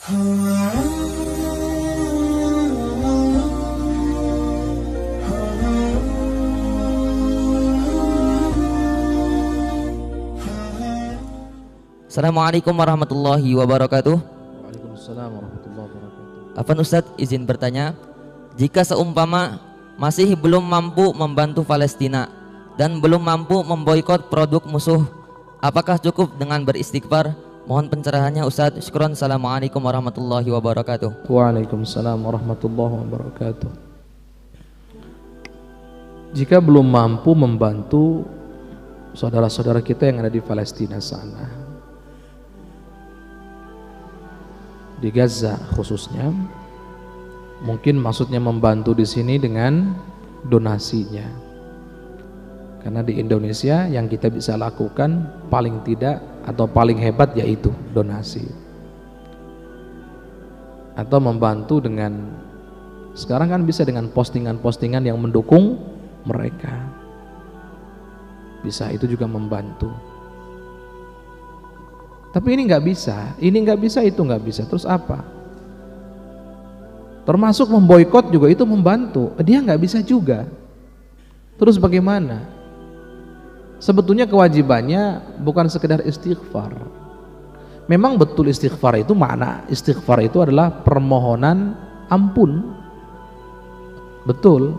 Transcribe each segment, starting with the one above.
Assalamualaikum warahmatullahi wabarakatuh. Waalaikumsalam warahmatullahi wabarakatuh. Afan Ustadz, izin bertanya, jika seumpama masih belum mampu membantu Palestina dan belum mampu memboikot produk musuh, apakah cukup dengan beristighfar? Mohon pencerahannya Ustadz. Syukron. Assalamualaikum warahmatullahi wabarakatuh. Waalaikumsalam warahmatullahi wabarakatuh. Jika belum mampu membantu saudara-saudara kita yang ada di Palestina sana, di Gaza khususnya, mungkin maksudnya membantu di sini dengan donasinya. Karena di Indonesia yang kita bisa lakukan paling tidak atau paling hebat yaitu donasi. Atau membantu dengan, sekarang kan bisa dengan postingan-postingan yang mendukung mereka. Bisa, itu juga membantu. Tapi ini nggak bisa, itu nggak bisa. Terus apa? Termasuk memboikot juga itu membantu. Dia nggak bisa juga. Terus bagaimana? Sebetulnya kewajibannya bukan sekedar istighfar. Memang betul istighfar itu, makna istighfar itu adalah permohonan ampun. Betul.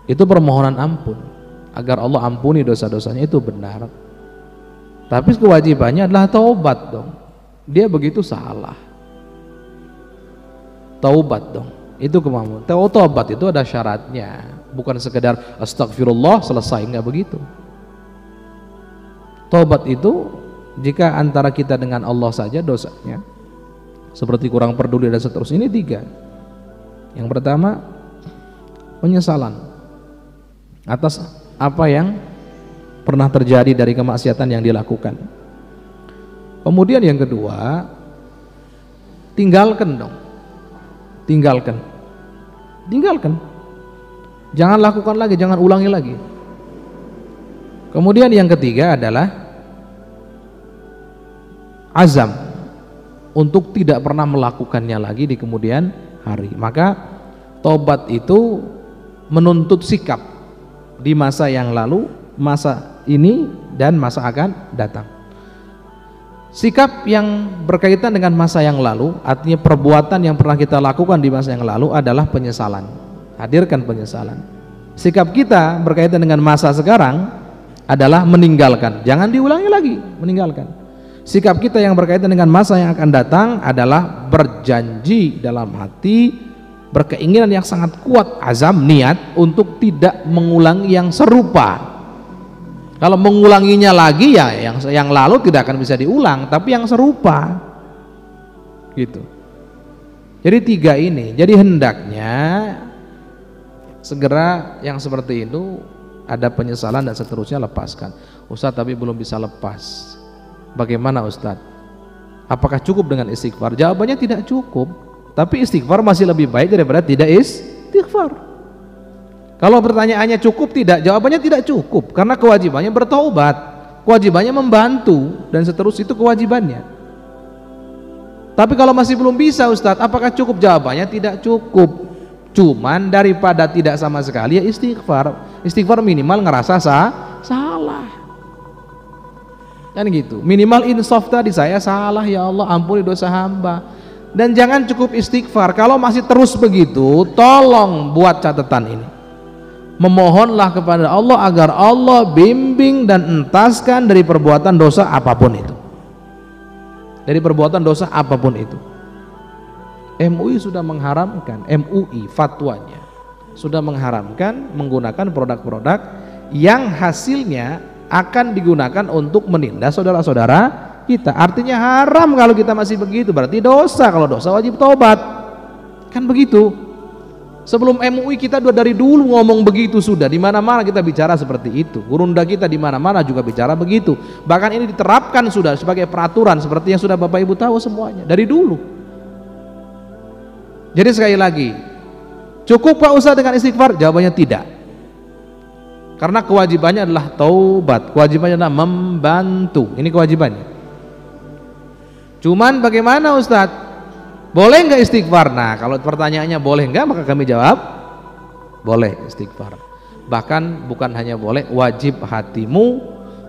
Itu permohonan ampun agar Allah ampuni dosa-dosanya, itu benar. Tapi kewajibannya adalah taubat dong. Dia begitu salah, taubat dong. Itu kemampuan. Taubat itu ada syaratnya, bukan sekedar astagfirullah selesai, enggak begitu. Taubat itu jika antara kita dengan Allah saja dosanya, seperti kurang peduli dan seterusnya, ini tiga. Yang pertama, penyesalan atas apa yang pernah terjadi dari kemaksiatan yang dilakukan. Kemudian yang kedua, tinggalkan dong. Tinggalkan. Jangan lakukan lagi, jangan ulangi lagi. Kemudian yang ketiga adalah azam untuk tidak pernah melakukannya lagi di kemudian hari. Maka taubat itu menuntut sikap di masa yang lalu, masa ini, dan masa akan datang. Sikap yang berkaitan dengan masa yang lalu, artinya perbuatan yang pernah kita lakukan di masa yang lalu adalah penyesalan. Hadirkan penyesalan. Sikap kita berkaitan dengan masa sekarang adalah meninggalkan, jangan diulangi lagi, meninggalkan. Sikap kita yang berkaitan dengan masa yang akan datang adalah berjanji dalam hati, berkeinginan yang sangat kuat, azam, niat untuk tidak mengulangi yang serupa. Kalau mengulanginya lagi ya yang lalu tidak akan bisa diulang, tapi yang serupa gitu. Jadi tiga ini. Jadi hendaknya segera yang seperti itu, ada penyesalan dan seterusnya, lepaskan. Ustadz, tapi belum bisa lepas. Bagaimana Ustadz? Apakah cukup dengan istighfar? Jawabannya tidak cukup. Tapi istighfar masih lebih baik daripada tidak istighfar. Kalau pertanyaannya cukup tidak, jawabannya tidak cukup, karena kewajibannya bertaubat, kewajibannya membantu, dan seterusnya itu kewajibannya. Tapi kalau masih belum bisa Ustadz, apakah cukup? Jawabannya tidak cukup. Cuman daripada tidak sama sekali, ya istighfar. Istighfar minimal ngerasa salah. Kan gitu. Minimal insaf tadi, saya salah ya Allah, ampuni dosa hamba. Dan jangan cukup istighfar. Kalau masih terus begitu, tolong buat catatan ini. Memohonlah kepada Allah agar Allah bimbing dan entaskan dari perbuatan dosa apapun itu. Dari perbuatan dosa apapun itu. MUI sudah mengharamkan, MUI fatwanya sudah mengharamkan menggunakan produk-produk yang hasilnya akan digunakan untuk menindas saudara-saudara kita. Artinya haram kalau kita masih begitu, berarti dosa. Kalau dosa wajib taubat. Kan begitu. Sebelum MUI kita dari dulu ngomong begitu sudah, di mana-mana kita bicara seperti itu. Gurunda kita di mana-mana juga bicara begitu. Bahkan ini diterapkan sudah sebagai peraturan seperti yang sudah Bapak Ibu tahu semuanya dari dulu. Jadi sekali lagi, cukup Pak Ustaz dengan istighfar? Jawabannya tidak. Karena kewajibannya adalah taubat, kewajibannya adalah membantu. Ini kewajibannya. Cuman bagaimana Ustadz? Boleh nggak istighfar? Nah, kalau pertanyaannya boleh nggak, maka kami jawab boleh istighfar. Bahkan bukan hanya boleh, wajib hatimu,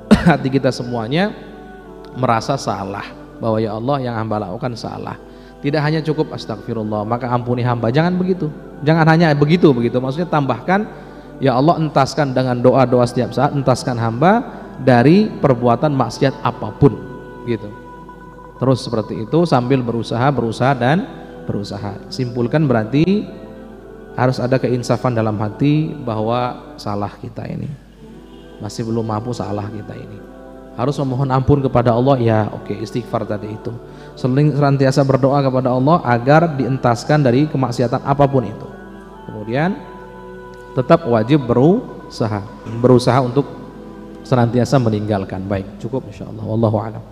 hati kita semuanya merasa salah, bahwa ya Allah yang hamba lakukan salah. Tidak hanya cukup astagfirullah, maka ampuni hamba. Jangan begitu. Jangan hanya begitu. Maksudnya tambahkan, ya Allah entaskan dengan doa-doa setiap saat, entaskan hamba dari perbuatan maksiat apapun, gitu. Terus seperti itu sambil berusaha dan berusaha. Simpulkan berarti harus ada keinsafan dalam hati bahwa salah kita ini, masih belum mampu salah kita ini. Harus memohon ampun kepada Allah, ya oke, istighfar tadi itu. Senantiasa berdoa kepada Allah agar dientaskan dari kemaksiatan apapun itu. Kemudian tetap wajib berusaha untuk senantiasa meninggalkan. Baik, cukup insyaallah. Wallahu a'lam.